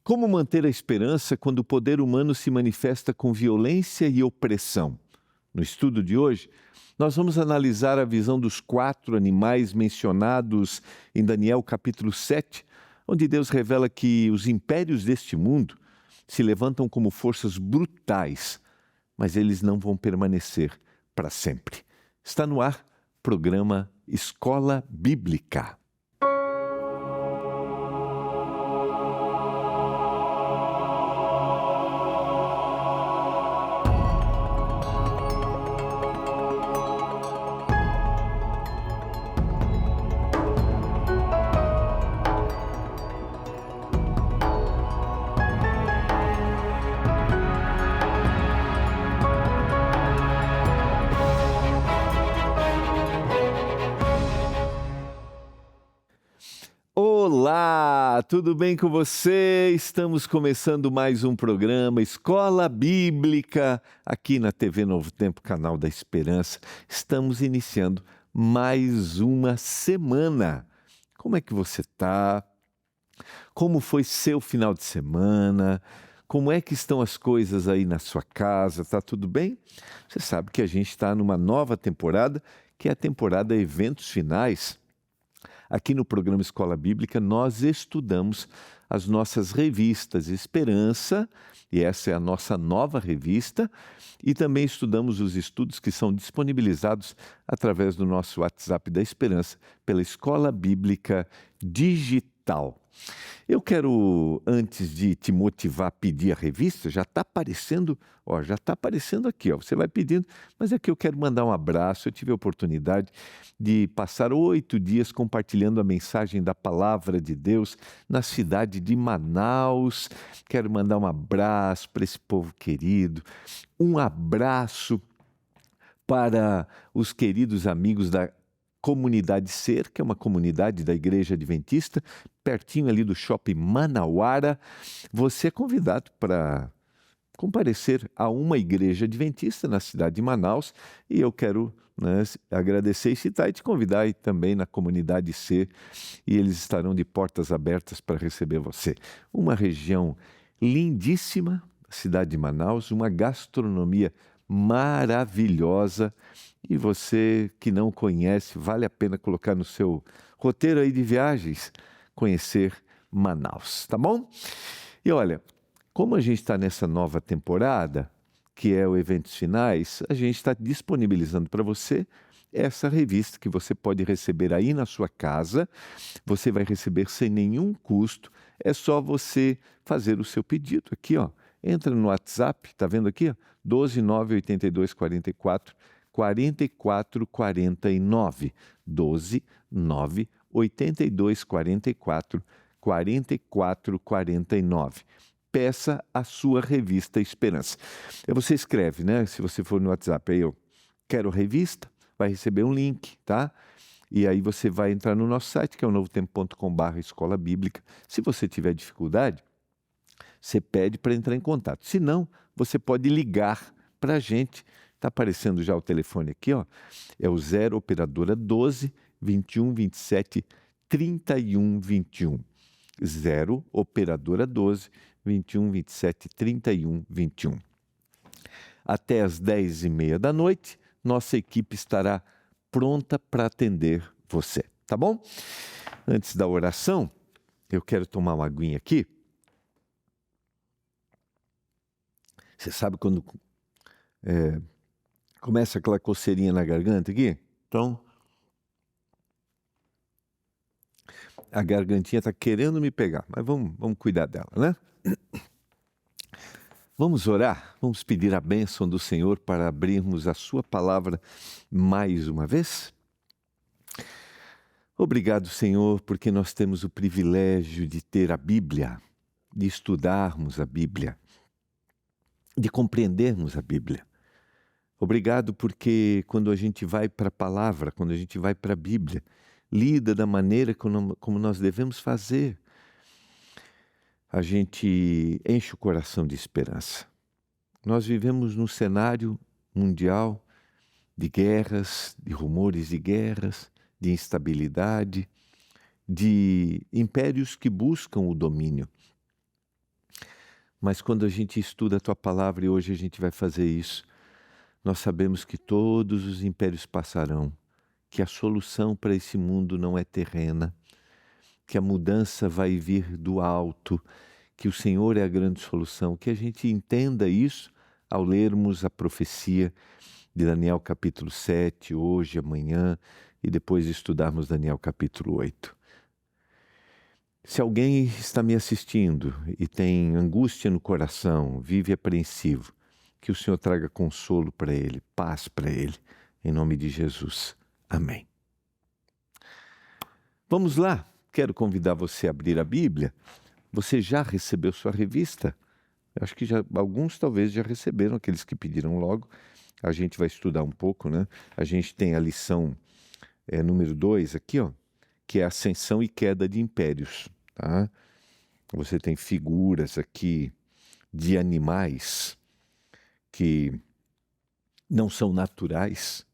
Como manter a esperança quando o poder humano se manifesta com violência e opressão? No estudo de hoje, nós vamos analisar a visão dos 4 animais mencionados em Daniel capítulo 7, onde Deus revela que os impérios deste mundo se levantam como forças brutais, mas eles não vão permanecer para sempre. Está no ar, programa Escola Bíblica. Olá, tudo bem com você? Estamos começando mais um programa Escola Bíblica aqui na TV Novo Tempo, canal da Esperança. Estamos iniciando mais uma semana. Como é que você está? Como foi seu final de semana? Como é que estão as coisas aí na sua casa? Tá tudo bem? Você sabe que a gente está numa nova temporada, que é a temporada Eventos Finais. Aqui no programa Escola Bíblica, nós estudamos as nossas revistas Esperança, e essa é a nossa nova revista, e também estudamos os estudos que são disponibilizados através do nosso WhatsApp da Esperança, pela Escola Bíblica Digital. Eu quero, antes de te motivar a pedir a revista, já está aparecendo aqui, você vai pedindo, mas aqui eu quero mandar um abraço. Eu tive a oportunidade de passar 8 dias compartilhando a mensagem da Palavra de Deus na cidade de Manaus. Quero mandar um abraço para esse povo querido, um abraço para os queridos amigos da Comunidade Ser, que é uma comunidade da Igreja Adventista, pertinho ali do Shopping Manauara. Você é convidado para comparecer a uma igreja adventista na cidade de Manaus, e eu quero agradecer e citar e te convidar aí também na Comunidade Ser, e eles estarão de portas abertas para receber você. Uma região lindíssima, a cidade de Manaus, uma gastronomia maravilhosa, e você que não conhece, vale a pena colocar no seu roteiro aí de viagens, conhecer Manaus, tá bom? E olha, como a gente está nessa nova temporada, que é o Eventos Finais, a gente está disponibilizando para você essa revista que você pode receber aí na sua casa. Você vai receber sem nenhum custo, é só você fazer o seu pedido aqui, ó. Entra no WhatsApp, tá vendo aqui, ó? 12 982 44 44 49, 12 982 44 44 49. Peça a sua revista Esperança. Você escreve, se você for no WhatsApp, aí eu quero revista, vai receber um link, tá? E aí você vai entrar no nosso site, que é o novotempo.com/escola bíblica. Se você tiver dificuldade, você pede para entrar em contato. Se não, você pode ligar para a gente. Está aparecendo já o telefone aqui, ó. É o 0 operadora 12 21 27 31 21. 0 operadora 12 21 27 31 21. Até às 10h30 da noite, nossa equipe estará pronta para atender você, tá bom? Antes da oração, eu quero tomar uma aguinha aqui. Você sabe quando começa aquela coceirinha na garganta aqui? Então, a gargantinha está querendo me pegar, mas vamos cuidar dela, né? Vamos orar? Vamos pedir a bênção do Senhor para abrirmos a sua palavra mais uma vez? Obrigado, Senhor, porque nós temos o privilégio de ter a Bíblia, de estudarmos a Bíblia, de compreendermos a Bíblia. Obrigado porque quando a gente vai para a palavra, quando a gente vai para a Bíblia, lida da maneira como nós devemos fazer, a gente enche o coração de esperança. Nós vivemos num cenário mundial de guerras, de rumores de guerras, de instabilidade, de impérios que buscam o domínio. Mas quando a gente estuda a Tua palavra, e hoje a gente vai fazer isso, nós sabemos que todos os impérios passarão, que a solução para esse mundo não é terrena, que a mudança vai vir do alto, que o Senhor é a grande solução, que a gente entenda isso ao lermos a profecia de Daniel capítulo 7, hoje, amanhã, e depois estudarmos Daniel capítulo 8. Se alguém está me assistindo e tem angústia no coração, vive apreensivo, que o Senhor traga consolo para ele, paz para ele, em nome de Jesus. Amém. Vamos lá, quero convidar você a abrir a Bíblia. Você já recebeu sua revista? Eu acho que alguns talvez já receberam, aqueles que pediram logo. A gente vai estudar um pouco, né? A gente tem a lição número 2 aqui, ó, que é Ascensão e Queda de Impérios, tá? Você tem figuras aqui de animais que não são naturais,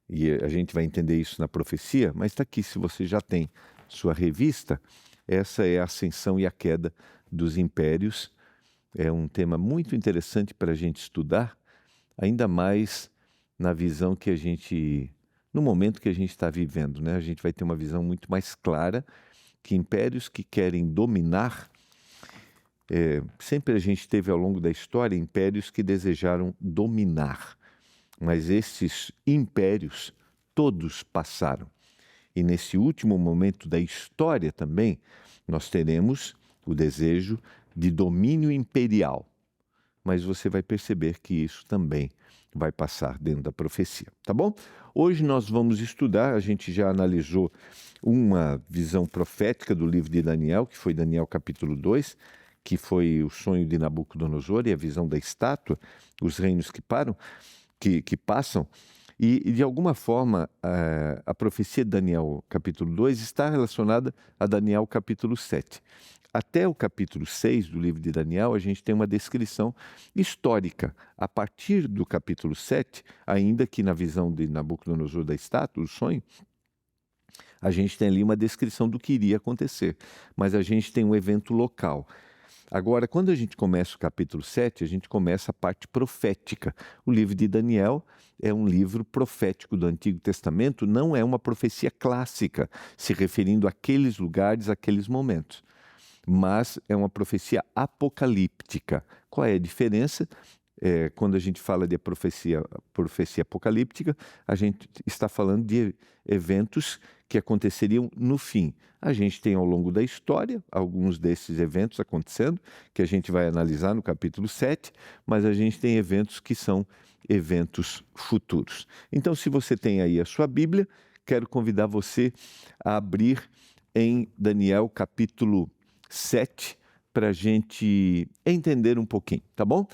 e a gente vai entender isso na profecia, mas está aqui, se você já tem sua revista, essa é a Ascensão e a Queda dos Impérios. É um tema muito interessante para a gente estudar, ainda mais na visão que a gente, no momento que a gente está vivendo, né? A gente vai ter uma visão muito mais clara que impérios que querem dominar, sempre a gente teve ao longo da história impérios que desejaram dominar, mas esses impérios todos passaram. E nesse último momento da história também, nós teremos o desejo de domínio imperial. Mas você vai perceber que isso também vai passar dentro da profecia, tá bom? Hoje nós vamos estudar, a gente já analisou uma visão profética do livro de Daniel, que foi Daniel capítulo 2, que foi o sonho de Nabucodonosor e a visão da estátua, os reinos que passam. E de alguma forma, a profecia de Daniel capítulo 2 está relacionada a Daniel capítulo 7. Até o capítulo 6 do livro de Daniel, a gente tem uma descrição histórica. A partir do capítulo 7, ainda que na visão de Nabucodonosor da estátua, o sonho, a gente tem ali uma descrição do que iria acontecer. Mas a gente tem um evento local. Agora, quando a gente começa o capítulo 7, a gente começa a parte profética. O livro de Daniel é um livro profético do Antigo Testamento, não é uma profecia clássica, se referindo àqueles lugares, àqueles momentos. Mas é uma profecia apocalíptica. Qual é a diferença? Quando a gente fala de profecia apocalíptica, a gente está falando de eventos que aconteceriam no fim. A gente tem ao longo da história alguns desses eventos acontecendo, que a gente vai analisar no capítulo 7, mas a gente tem eventos que são eventos futuros. Então, se você tem aí a sua Bíblia, quero convidar você a abrir em Daniel capítulo 7, para a gente entender um pouquinho, tá bom?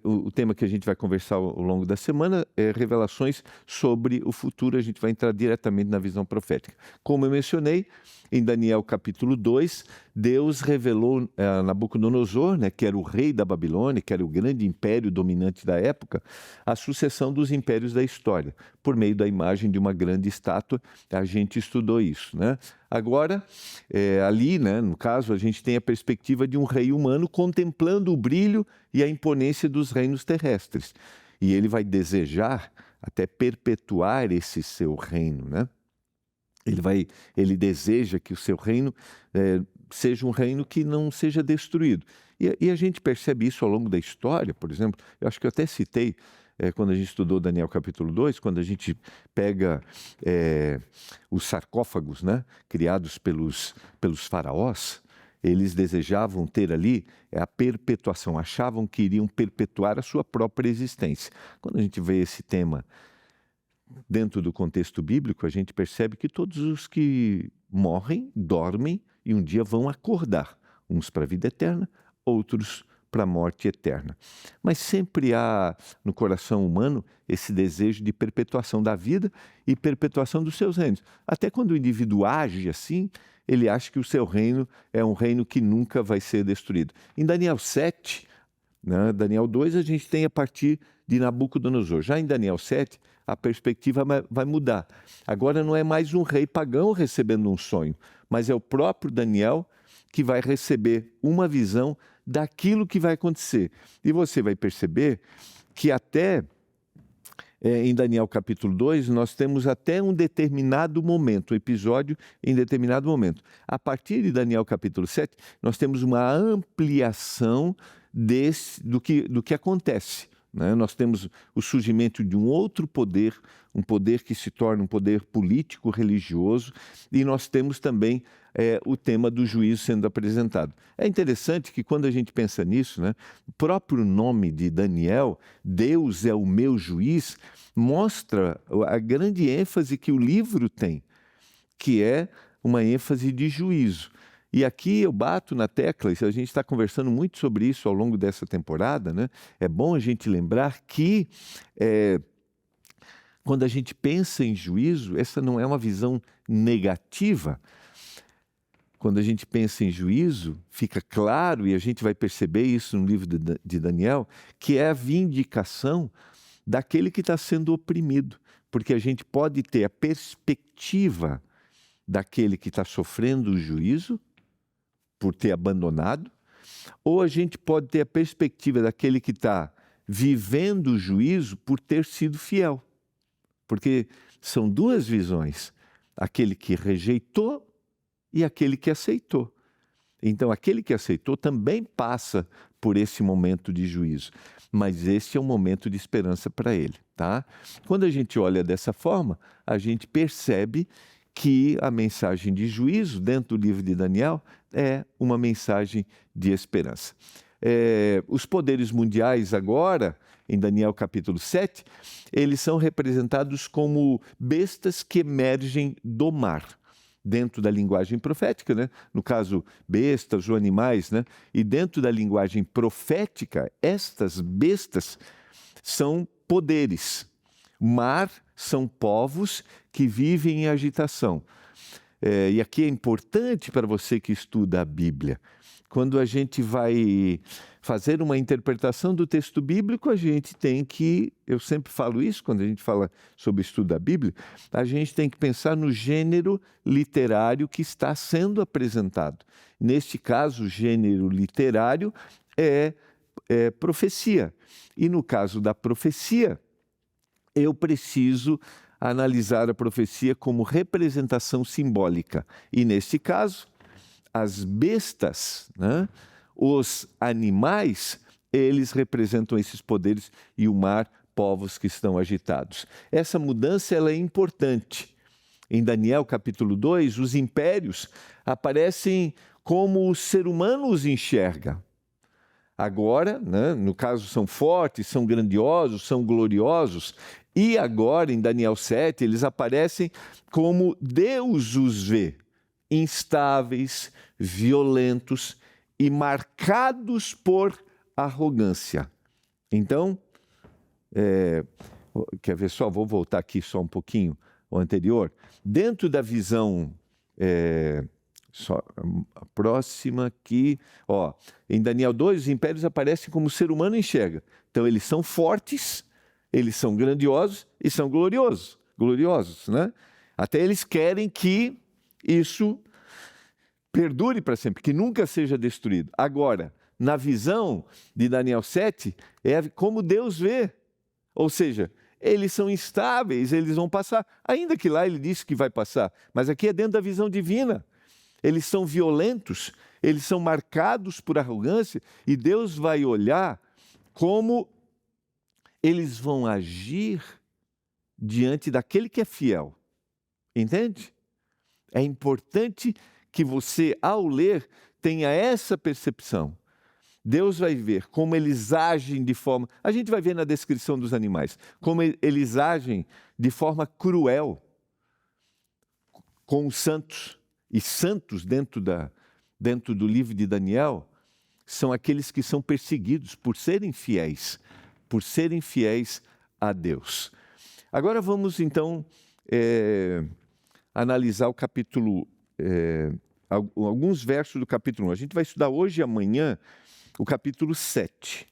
O tema que a gente vai conversar ao longo da semana é revelações sobre o futuro. A gente vai entrar diretamente na visão profética. Como eu mencionei, em Daniel capítulo 2, Deus revelou a Nabucodonosor, né, que era o rei da Babilônia, que era o grande império dominante da época, a sucessão dos impérios da história. Por meio da imagem de uma grande estátua, a gente estudou isso, né? Agora, ali, né, no caso, a gente tem a perspectiva de um rei humano contemplando o brilho e a imponência dos reinos terrestres. E ele vai desejar até perpetuar esse seu reino, né? Ele deseja que o seu reino seja um reino que não seja destruído. E a gente percebe isso ao longo da história, por exemplo. Eu acho que eu até citei quando a gente estudou Daniel capítulo 2, quando a gente pega os sarcófagos, né, criados pelos faraós. Eles desejavam ter ali a perpetuação, achavam que iriam perpetuar a sua própria existência. Quando a gente vê esse tema dentro do contexto bíblico, a gente percebe que todos os que morrem, dormem e um dia vão acordar, uns para a vida eterna, outros para a morte eterna. Mas sempre há no coração humano esse desejo de perpetuação da vida e perpetuação dos seus reinos. Até quando o indivíduo age assim, ele acha que o seu reino é um reino que nunca vai ser destruído. Em Daniel 7, né, Daniel 2, a gente tem a partir de Nabucodonosor. Já em Daniel 7, a perspectiva vai mudar. Agora não é mais um rei pagão recebendo um sonho, mas é o próprio Daniel que vai receber uma visão daquilo que vai acontecer. E você vai perceber que até em Daniel capítulo 2, nós temos até um determinado momento, um episódio em determinado momento. A partir de Daniel capítulo 7, nós temos uma ampliação do que acontece. Né? Nós temos o surgimento de um outro poder, um poder que se torna um poder político, religioso, e nós temos também o tema do juízo sendo apresentado. É interessante que quando a gente pensa nisso, né, o próprio nome de Daniel, Deus é o meu juiz, mostra a grande ênfase que o livro tem, que é uma ênfase de juízo. E aqui eu bato na tecla, e a gente está conversando muito sobre isso ao longo dessa temporada, né? É bom a gente lembrar que quando a gente pensa em juízo, essa não é uma visão negativa. Quando a gente pensa em juízo, fica claro, e a gente vai perceber isso no livro de Daniel, que é a vindicação daquele que está sendo oprimido. Porque a gente pode ter a perspectiva daquele que está sofrendo o juízo, por ter abandonado, ou a gente pode ter a perspectiva daquele que está vivendo o juízo por ter sido fiel. Porque são duas visões, aquele que rejeitou e aquele que aceitou. Então, aquele que aceitou também passa por esse momento de juízo, mas esse é um momento de esperança para ele, tá? Quando a gente olha dessa forma, a gente percebe que a mensagem de juízo dentro do livro de Daniel é uma mensagem de esperança. Os poderes mundiais agora, em Daniel capítulo 7, eles são representados como bestas que emergem do mar, dentro da linguagem profética, né? No caso, bestas ou animais, né? E dentro da linguagem profética, estas bestas são poderes. Mar são povos que vivem em agitação. E aqui é importante para você que estuda a Bíblia. Quando a gente vai fazer uma interpretação do texto bíblico, a gente tem que, eu sempre falo isso quando a gente fala sobre o estudo da Bíblia, a gente tem que pensar no gênero literário que está sendo apresentado. Neste caso, o gênero literário é profecia. E no caso da profecia, eu preciso analisar a profecia como representação simbólica. E, neste caso, as bestas, né, os animais, eles representam esses poderes e o mar, povos que estão agitados. Essa mudança ela é importante. Em Daniel capítulo 2, os impérios aparecem como o ser humano os enxerga. Agora, né, no caso, são fortes, são grandiosos, são gloriosos. E agora, em Daniel 7, eles aparecem como Deus os vê, instáveis, violentos e marcados por arrogância. Então, quer ver só? Vou voltar aqui só um pouquinho, o anterior. Dentro da visão... Só a próxima aqui, em Daniel 2, os impérios aparecem como o ser humano enxerga. Então, eles são fortes, eles são grandiosos e são gloriosos, né? Até eles querem que isso perdure para sempre, que nunca seja destruído. Agora, na visão de Daniel 7, é como Deus vê. Ou seja, eles são instáveis, eles vão passar. Ainda que lá ele disse que vai passar, mas aqui é dentro da visão divina. Eles são violentos, eles são marcados por arrogância e Deus vai olhar como eles vão agir diante daquele que é fiel. Entende? É importante que você, ao ler, tenha essa percepção. Deus vai ver como eles agem de forma... A gente vai ver na descrição dos animais, como eles agem de forma cruel com os santos. E santos, dentro do livro de Daniel, são aqueles que são perseguidos por serem fiéis a Deus. Agora vamos, então, analisar o capítulo, alguns versos do capítulo 1. A gente vai estudar hoje e amanhã o capítulo 7.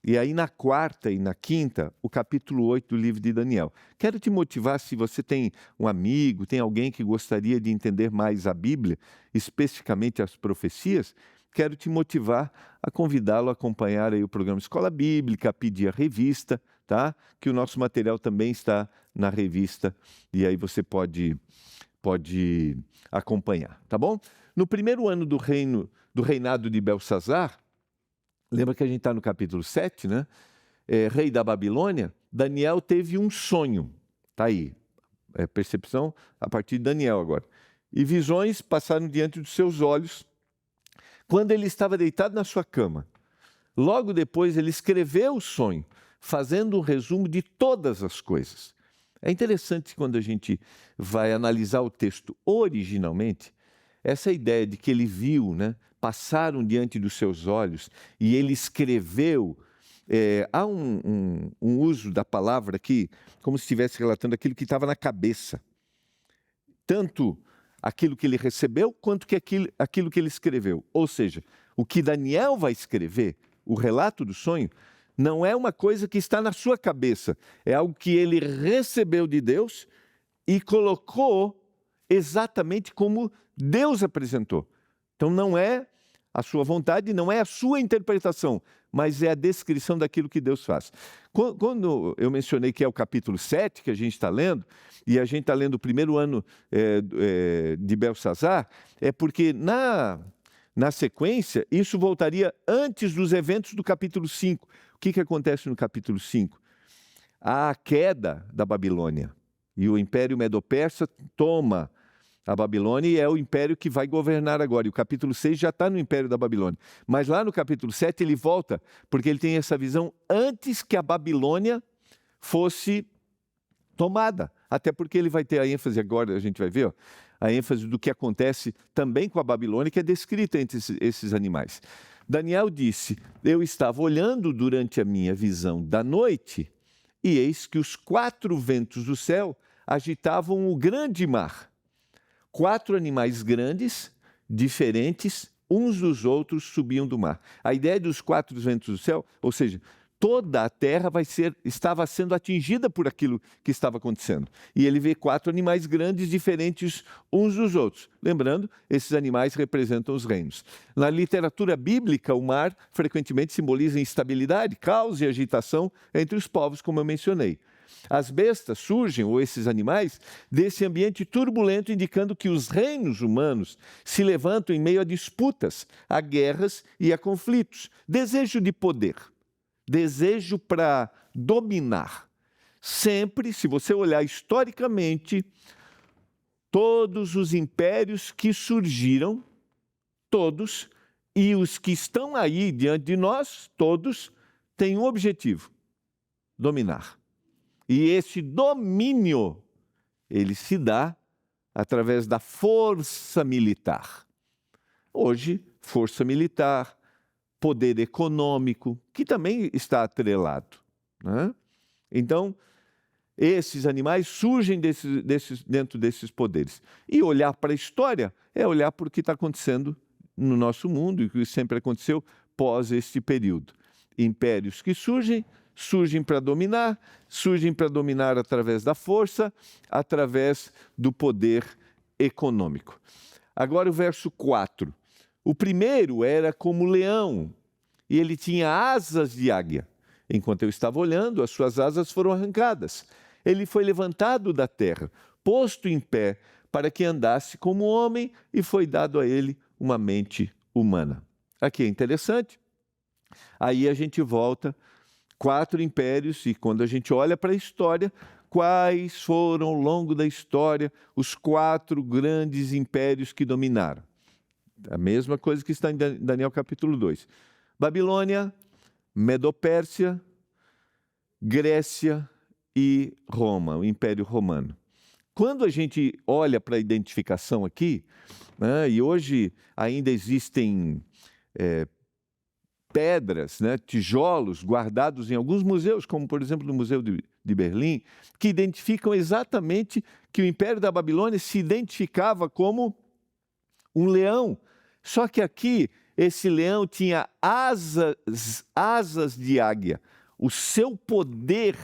E aí na quarta e na quinta, o capítulo 8 do livro de Daniel. Quero te motivar, se você tem um amigo, tem alguém que gostaria de entender mais a Bíblia, especificamente as profecias, quero te motivar a convidá-lo a acompanhar aí o programa Escola Bíblica, a pedir a revista, tá? Que o nosso material também está na revista e aí você pode acompanhar, tá bom? No primeiro ano do reinado de Belsazar, lembra que a gente está no capítulo 7, né? Rei da Babilônia, Daniel teve um sonho, tá aí, percepção a partir de Daniel agora. E visões passaram diante dos seus olhos, quando ele estava deitado na sua cama. Logo depois ele escreveu o sonho, fazendo um resumo de todas as coisas. É interessante quando a gente vai analisar o texto originalmente, essa ideia de que ele viu, né, passaram diante dos seus olhos e ele escreveu. Há um uso da palavra aqui, como se estivesse relatando aquilo que estava na cabeça. Tanto aquilo que ele recebeu, quanto que aquilo que ele escreveu. Ou seja, o que Daniel vai escrever, o relato do sonho, não é uma coisa que está na sua cabeça, é algo que ele recebeu de Deus e colocou exatamente como Deus apresentou. Então não é a sua vontade, não é a sua interpretação, mas é a descrição daquilo que Deus faz. Quando eu mencionei que é o capítulo 7 que a gente está lendo, e a gente está lendo o primeiro ano de Belsazar, é porque na sequência, isso voltaria antes dos eventos do capítulo 5. O que acontece no capítulo 5? A queda da Babilônia, e o Império Medo-Persa toma a Babilônia e é o império que vai governar agora. E o capítulo 6 já está no Império da Babilônia. Mas lá no capítulo 7 ele volta, porque ele tem essa visão antes que a Babilônia fosse tomada. Até porque ele vai ter a ênfase agora, a gente vai ver, ó, a ênfase do que acontece também com a Babilônia, que é descrita entre esses animais. Daniel disse: eu estava olhando durante a minha visão da noite, e eis que os 4 ventos do céu agitavam o grande mar. 4 animais grandes, diferentes, uns dos outros subiam do mar. A ideia dos 4 ventos do céu, ou seja, toda a terra estava sendo atingida por aquilo que estava acontecendo. E ele vê 4 animais grandes, diferentes uns dos outros. Lembrando, esses animais representam os reinos. Na literatura bíblica, o mar frequentemente simboliza instabilidade, caos e agitação entre os povos, como eu mencionei. As bestas surgem, ou esses animais, desse ambiente turbulento, indicando que os reinos humanos se levantam em meio a disputas, a guerras e a conflitos. Desejo de poder, desejo para dominar. Sempre, se você olhar historicamente, todos os impérios que surgiram, todos, e os que estão aí diante de nós, todos, têm um objetivo: dominar. E esse domínio, ele se dá através da força militar. Hoje, força militar, poder econômico, que também está atrelado, né? Então, esses animais surgem dentro desses poderes. E olhar para a história é olhar para o que está acontecendo no nosso mundo e o que sempre aconteceu pós este período. Impérios que surgem para dominar, através da força, através do poder econômico. Agora o verso 4. O primeiro era como leão, e ele tinha asas de águia. Enquanto eu estava olhando, as suas asas foram arrancadas. Ele foi levantado da terra, posto em pé, para que andasse como homem, e foi dado a ele uma mente humana. Aqui é interessante. Aí a gente volta 4 impérios, e quando a gente olha para a história, quais foram ao longo da história os 4 grandes impérios que dominaram? A mesma coisa que está em Daniel capítulo 2. Babilônia, Medo-Pérsia, Grécia e Roma, o Império Romano. Quando a gente olha para a identificação aqui, né, e hoje ainda existem pedras, né, tijolos guardados em alguns museus, como por exemplo no Museu de Berlim, que identificam exatamente que o Império da Babilônia se identificava como um leão. Só que aqui esse leão tinha asas de águia. O seu poder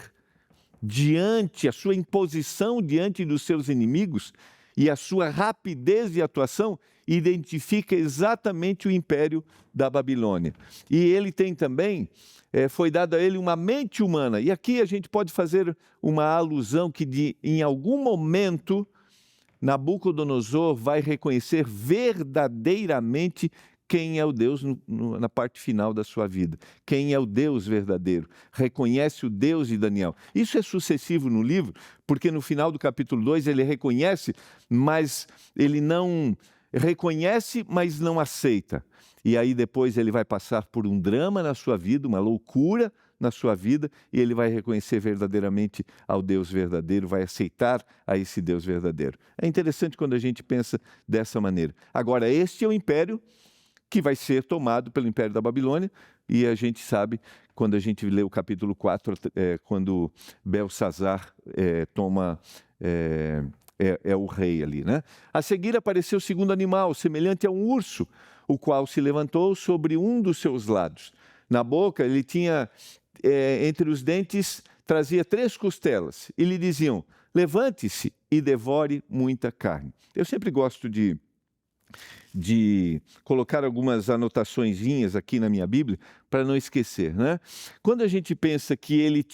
a sua imposição diante dos seus inimigos e a sua rapidez de atuação identifica exatamente o império da Babilônia. E ele tem também, foi dado a ele uma mente humana. E aqui a gente pode fazer uma alusão que em algum momento Nabucodonosor vai reconhecer verdadeiramente quem é o Deus na parte final da sua vida. Quem é o Deus verdadeiro. Reconhece o Deus de Daniel. Isso é sucessivo no livro, porque no final do capítulo 2 ele reconhece, mas ele não reconhece, mas não aceita. E aí depois ele vai passar por um drama na sua vida, uma loucura na sua vida, e ele vai reconhecer verdadeiramente ao Deus verdadeiro, vai aceitar a esse Deus verdadeiro. É interessante quando a gente pensa dessa maneira. Agora, este é o império que vai ser tomado pelo Império da Babilônia, e a gente sabe, quando a gente lê o capítulo 4, quando Belsazar é o rei ali, né? A seguir apareceu o segundo animal, semelhante a um urso, o qual se levantou sobre um dos seus lados. Na boca ele tinha, entre os dentes, trazia 3 costelas, e lhe diziam: levante-se e devore muita carne. Eu sempre gosto de colocar algumas anotaçõezinhas aqui na minha Bíblia, para não esquecer, né? Quando a gente pensa que ele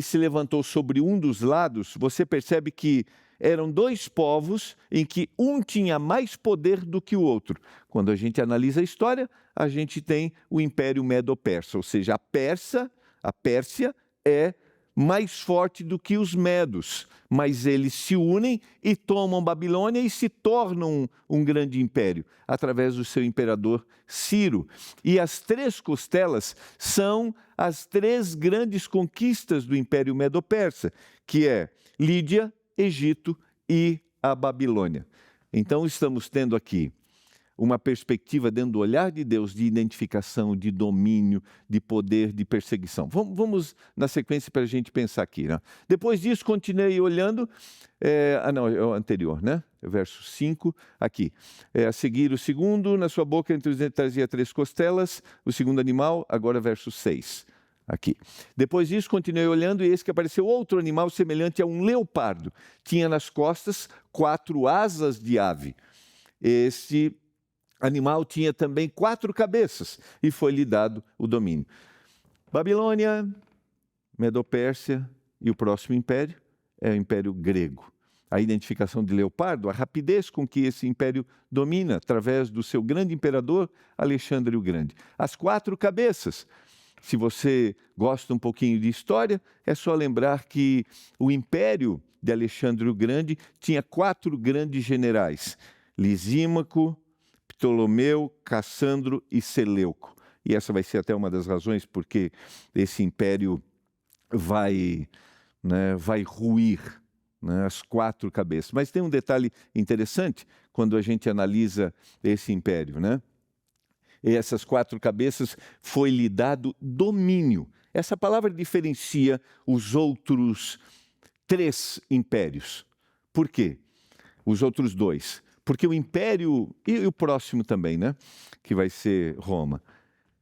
se levantou sobre um dos lados, você percebe que eram 2 povos em que um tinha mais poder do que o outro. Quando a gente analisa a história, a gente tem o Império Medo-Persa, ou seja, a Pérsia é mais forte do que os medos, mas eles se unem e tomam Babilônia e se tornam um grande império, através do seu imperador Ciro. E as 3 costelas são as 3 grandes conquistas do Império Medo-Persa, que é Lídia, Egito e a Babilônia. Então estamos tendo aqui uma perspectiva dentro do olhar de Deus, de identificação, de domínio, de poder, de perseguição. Vamos na sequência para a gente pensar aqui, né? Depois disso, continuei olhando, é o anterior, né? Verso 5, aqui. A seguir o segundo, na sua boca entre os dentes trazia 3 costelas, o segundo animal, agora verso 6. Aqui. Depois disso, continuei olhando e eis que apareceu outro animal semelhante a um leopardo. Tinha nas costas 4 asas de ave. Esse animal tinha também 4 cabeças e foi-lhe dado o domínio. Babilônia, Medo-Pérsia e o próximo império é o Império Grego. A identificação de leopardo, a rapidez com que esse império domina através do seu grande imperador, Alexandre o Grande. As 4 cabeças. Se você gosta um pouquinho de história, é só lembrar que o império de Alexandre o Grande tinha 4 grandes generais: Lisímaco, Ptolomeu, Cassandro e Seleuco. E essa vai ser até uma das razões porque esse império vai ruir, né, as 4 cabeças. Mas tem um detalhe interessante quando a gente analisa esse império, né? E essas 4 cabeças foi-lhe dado domínio. Essa palavra diferencia os outros 3 impérios. Por quê? Os outros 2. Porque o império, e o próximo também, né? Que vai ser Roma.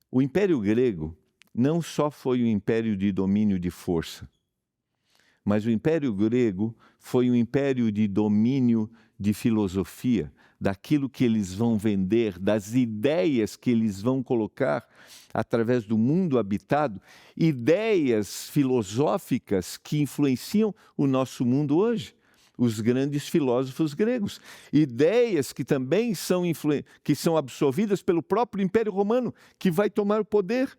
O império grego não só foi um império de domínio de força, mas o império grego foi um império de domínio de filosofia, daquilo que eles vão vender, das ideias que eles vão colocar através do mundo habitado, ideias filosóficas que influenciam o nosso mundo hoje. Os grandes filósofos gregos. Ideias que também são absorvidas pelo próprio Império Romano, que vai tomar o poder,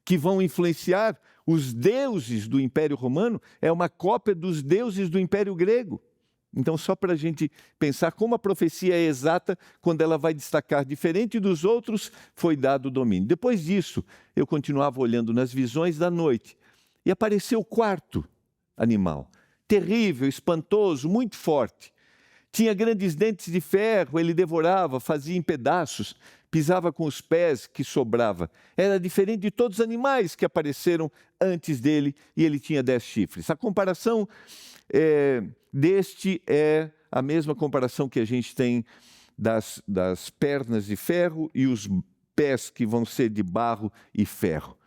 que vão influenciar os deuses do Império Romano, é uma cópia dos deuses do Império Grego. Então, só para a gente pensar como a profecia é exata, quando ela vai destacar, diferente dos outros, foi dado o domínio. Depois disso, eu continuava olhando nas visões da noite, e apareceu o 4º animal. Terrível, espantoso, muito forte. Tinha grandes dentes de ferro, ele devorava, fazia em pedaços, pisava com os pés que sobrava. Era diferente de todos os animais que apareceram antes dele, e ele tinha 10 chifres. A comparação deste é a mesma comparação que a gente tem das pernas de ferro e os pés que vão ser de barro e ferro.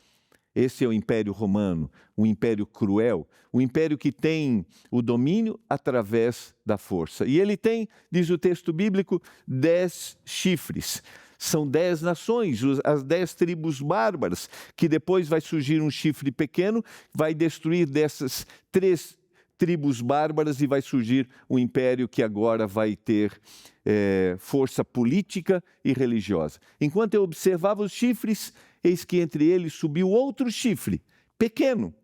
Esse é o Império Romano, um império cruel, um império que tem o domínio através da força. E ele tem, diz o texto bíblico, 10 chifres. São 10 nações, as 10 tribos bárbaras, que depois vai surgir um chifre pequeno, vai destruir dessas 3 tribos bárbaras e vai surgir um império que agora vai ter força política e religiosa. Enquanto eu observava os chifres, eis que entre eles subiu outro chifre, pequeno,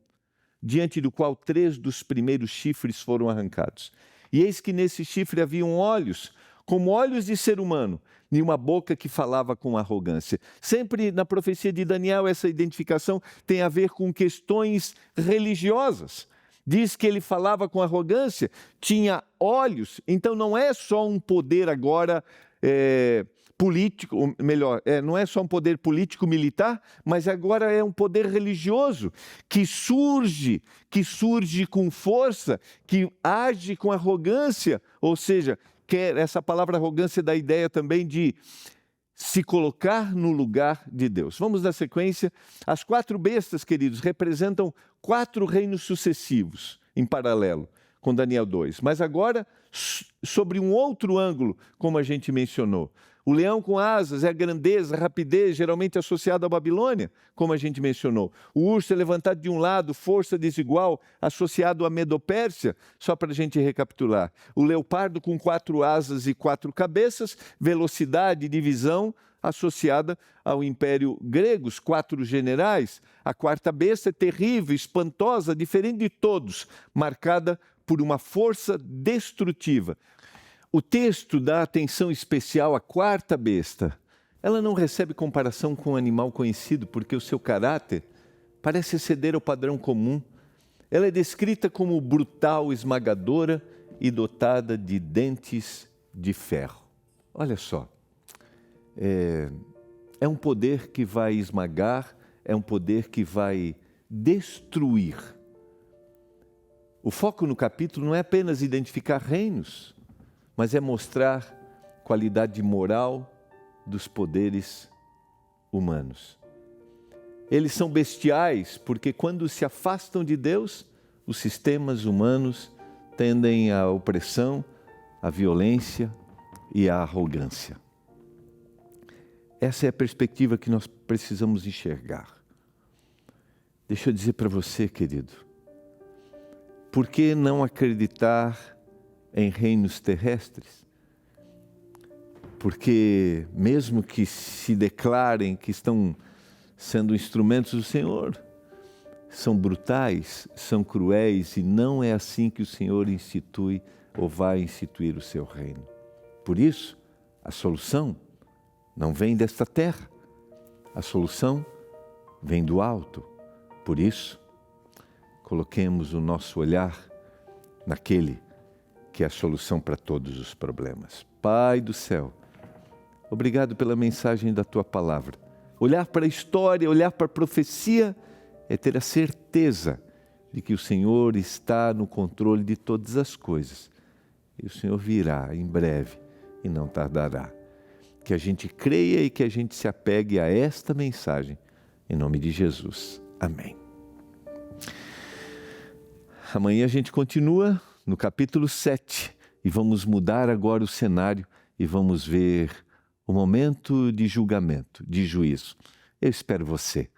diante do qual 3 dos primeiros chifres foram arrancados. E eis que nesse chifre haviam olhos, como olhos de ser humano, e uma boca que falava com arrogância. Sempre na profecia de Daniel, essa identificação tem a ver com questões religiosas. Diz que ele falava com arrogância, tinha olhos, então não é só um poder agora político, ou melhor, não é só um poder político-militar, mas agora é um poder religioso que surge com força, que age com arrogância, ou seja, essa palavra arrogância dá a ideia também de se colocar no lugar de Deus. Vamos na sequência. As 4 bestas, queridos, representam 4 reinos sucessivos em paralelo com Daniel 2. Mas agora, sobre um outro ângulo, como a gente mencionou. O leão com asas é a grandeza, a rapidez, geralmente associada à Babilônia, como a gente mencionou. O urso é levantado de um lado, força desigual, associado à Medopérsia, só para a gente recapitular. O leopardo com 4 asas e 4 cabeças, velocidade e divisão, associada ao Império Grego, os 4 generais. A 4ª besta é terrível, espantosa, diferente de todos, marcada por uma força destrutiva. O texto dá atenção especial à 4ª besta. Ela não recebe comparação com um animal conhecido, porque o seu caráter parece exceder ao padrão comum. Ela é descrita como brutal, esmagadora e dotada de dentes de ferro. Olha só, é um poder que vai esmagar, é um poder que vai destruir. O foco no capítulo não é apenas identificar reinos, mas é mostrar qualidade moral dos poderes humanos. Eles são bestiais porque quando se afastam de Deus, os sistemas humanos tendem à opressão, à violência e à arrogância. Essa é a perspectiva que nós precisamos enxergar. Deixa eu dizer para você, querido, por que não acreditar em reinos terrestres? Porque mesmo que se declarem que estão sendo instrumentos do Senhor, são brutais, são cruéis, e não é assim que o Senhor institui ou vai instituir o seu reino. Por isso, a solução não vem desta terra, a solução vem do alto. Por isso, coloquemos o nosso olhar naquele que é a solução para todos os problemas. Pai do céu, obrigado pela mensagem da Tua palavra. Olhar para a história, olhar para a profecia, é ter a certeza de que o Senhor está no controle de todas as coisas. E o Senhor virá em breve e não tardará. Que a gente creia e que a gente se apegue a esta mensagem. Em nome de Jesus. Amém. Amanhã a gente continua no capítulo 7, e vamos mudar agora o cenário e vamos ver o momento de julgamento, de juízo. Eu espero você.